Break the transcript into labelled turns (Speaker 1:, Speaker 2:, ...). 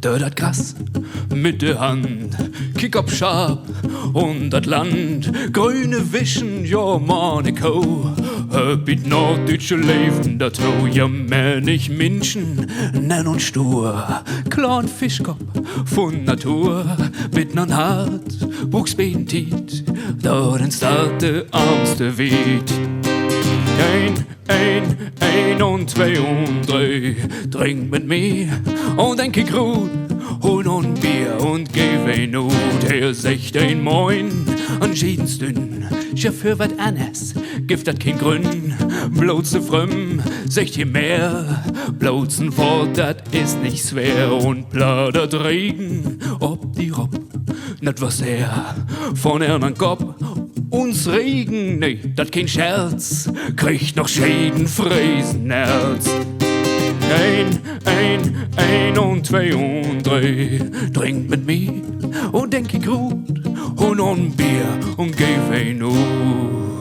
Speaker 1: da dat Gras mit der Hand, kick up scharf und dat Land, grüne Wischen, ja Monaco, bit norddeutsche Leben, dat ho ja mehr nicht Menschen, nenn und stur, klein Fischkopf von Natur, mit non hart, Buchsbein tiet, da den starte armste Wied. Ein und zwei und drei, trink mit mir und denk ich gut, hol nun Bier und geh weh Not. Er sagt ein Moin, an jedens dünn, für wat anders, gibt dat kein Grün, bloße Frömm, sagt ihr mehr, bloßen Wort, dat ist nicht schwer und plaudert Regen, ob die Rob, net was er von anderen Kopf. Uns Regen, nee, dat kein Scherz, kriegt noch Schäden, Fräsen, Herz. Ein und zwei und drei, trink mit mir und denk ich gut, und ein Bier und geh weh Not.